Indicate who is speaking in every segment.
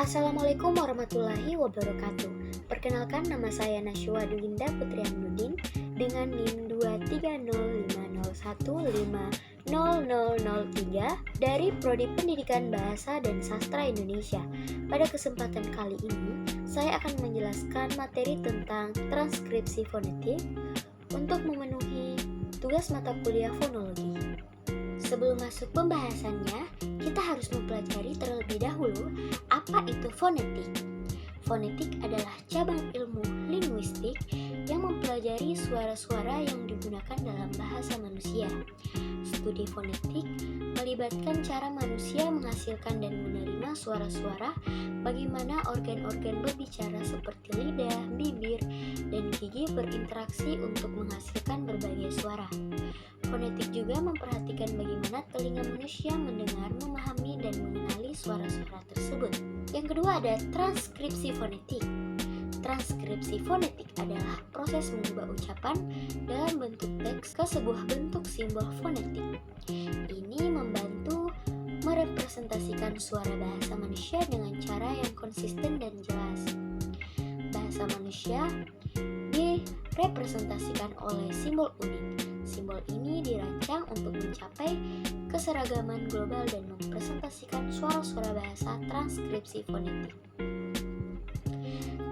Speaker 1: Assalamualaikum warahmatullahi wabarakatuh. Perkenalkan, nama saya Nashwa Dwinda Putri Amnuddin dengan NIM 23050150003 dari Prodi Pendidikan Bahasa dan Sastra Indonesia. Pada kesempatan kali ini, saya akan menjelaskan materi tentang transkripsi fonetik untuk memenuhi tugas mata kuliah fonologi. Sebelum masuk pembahasannya, kita harus mempelajari terlebih dahulu apa itu fonetik. Fonetik adalah cabang ilmu linguistik yang mempelajari suara-suara yang digunakan dalam bahasa manusia. Studi fonetik melibatkan cara manusia menghasilkan dan menerima suara-suara, bagaimana organ-organ berbicara seperti lidah, bibir, dan gigi berinteraksi untuk menghasilkan berbagai suara. Fonetik juga memperhatikan bagaimana telinga manusia mendengar, memahami, dan mengenali suara-suara tersebut. Yang kedua ada transkripsi fonetik. Transkripsi fonetik adalah proses mengubah ucapan dalam bentuk teks ke sebuah bentuk simbol fonetik. Ini membantu merepresentasikan suara bahasa manusia dengan cara yang konsisten dan jelas. Bahasa manusia direpresentasikan oleh simbol unik. Simbol ini dirancang untuk mencapai keseragaman global dan mempresentasikan suara-suara bahasa. Transkripsi fonetik.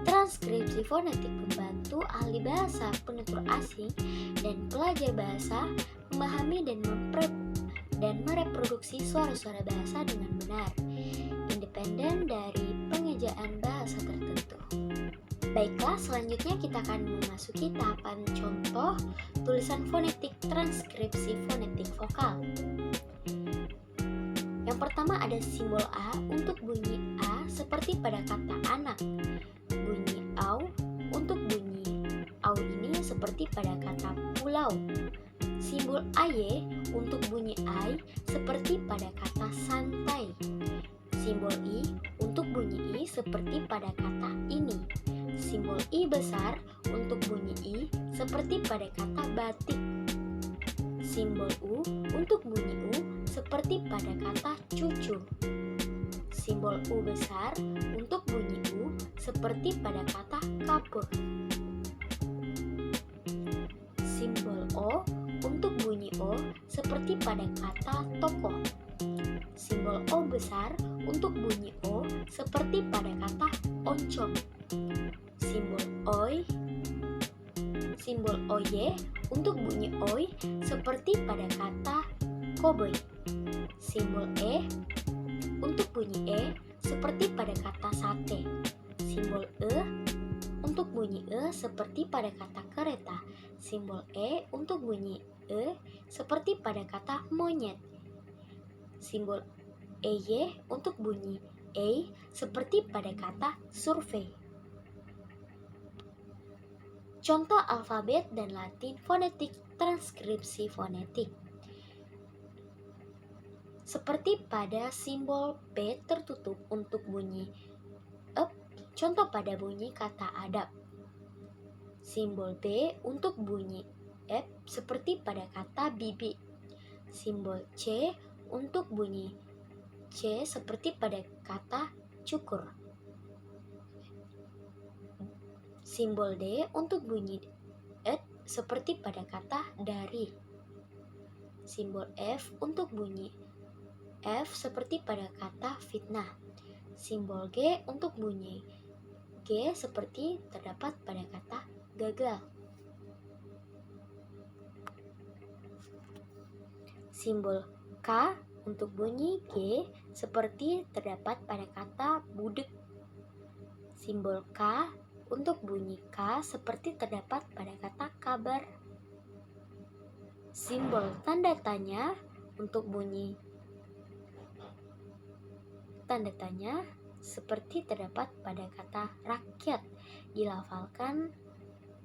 Speaker 1: Transkripsi fonetik membantu ahli bahasa, penutur asing, dan pelajar bahasa memahami dan mereproduksi suara-suara bahasa dengan benar, independen dari pengejaan bahasa tertentu. Baiklah, selanjutnya kita akan memasuki tahapan contoh tulisan fonetik transkripsi fonetik vokal. Yang pertama ada simbol A untuk bunyi A seperti pada kata anak. Bunyi au untuk bunyi au ini seperti pada kata pulau. Simbol AY untuk bunyi ai seperti pada kata santai. Simbol I untuk bunyi I seperti pada kata ini. Simbol I besar untuk bunyi I seperti pada kata batik. Simbol U untuk bunyi U seperti pada kata cucu. Simbol U besar untuk bunyi U seperti pada kata kapur. Simbol O untuk bunyi O seperti pada kata toko. Simbol O besar untuk bunyi O seperti pada kata oncom. Simbol OY untuk bunyi OY seperti pada kata koboi. Simbol E untuk bunyi E seperti pada kata sate. Simbol E untuk bunyi E seperti pada kata kereta. Simbol E untuk bunyi E seperti pada kata monyet. Simbol EY untuk bunyi E seperti pada kata survei. Contoh alfabet dan Latin fonetik transkripsi fonetik. Seperti pada simbol B tertutup untuk bunyi ep, contoh pada bunyi kata adab. Simbol B untuk bunyi ep seperti pada kata bibi. Simbol C untuk bunyi C seperti pada kata cukur. Simbol D untuk bunyi et seperti pada kata dari. Simbol F untuk bunyi F seperti pada kata fitnah. Simbol G untuk bunyi G seperti terdapat pada kata gagal. Simbol K untuk bunyi G seperti terdapat pada kata budek. Simbol K untuk bunyi K seperti terdapat pada kata kabar. Simbol tanda tanya untuk bunyi tanda tanya seperti terdapat pada kata rakyat, dilafalkan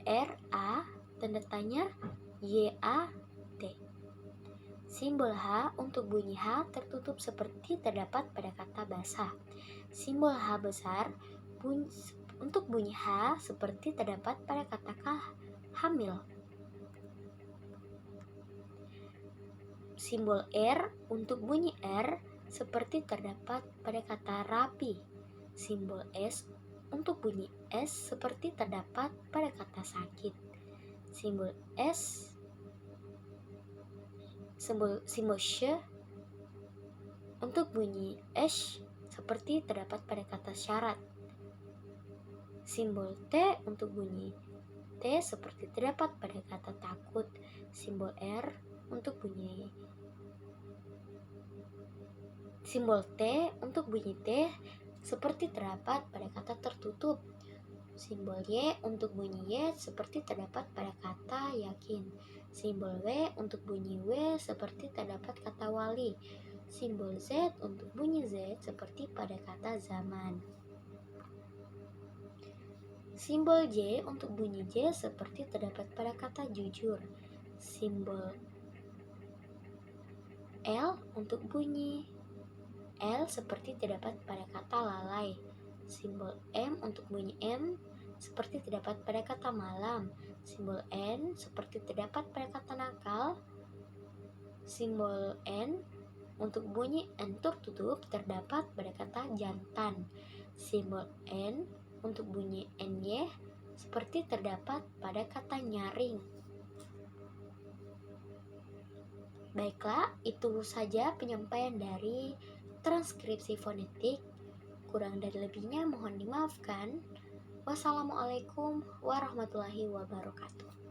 Speaker 1: RA tanda tanya YAT. Simbol H untuk bunyi H tertutup seperti terdapat pada kata basah. Simbol H besar untuk bunyi H seperti terdapat pada kata hamil. Simbol R untuk bunyi R seperti terdapat pada kata rapi. Simbol S untuk bunyi S seperti terdapat pada kata sakit. Simbol S, simbol sh untuk bunyi S seperti terdapat pada kata syarat. Simbol T untuk bunyi T seperti terdapat pada kata takut. Simbol R untuk bunyi Simbol T untuk bunyi T seperti terdapat pada kata tertutup. Simbol Y untuk bunyi Y seperti terdapat pada kata yakin. Simbol W untuk bunyi W seperti terdapat kata wali. Simbol Z untuk bunyi Z seperti pada kata zaman. Simbol J untuk bunyi J seperti terdapat pada kata jujur. Simbol L untuk bunyi L seperti terdapat pada kata lalai. Simbol M untuk bunyi M seperti terdapat pada kata malam. Simbol N seperti terdapat pada kata nakal. Simbol N untuk bunyi N tertutup terdapat pada kata jantan. Simbol N untuk bunyi NY seperti terdapat pada kata nyaring. Baiklah, itu saja penyampaian dari transkripsi fonetik. Kurang dan lebihnya mohon dimaafkan. Wassalamualaikum warahmatullahi wabarakatuh.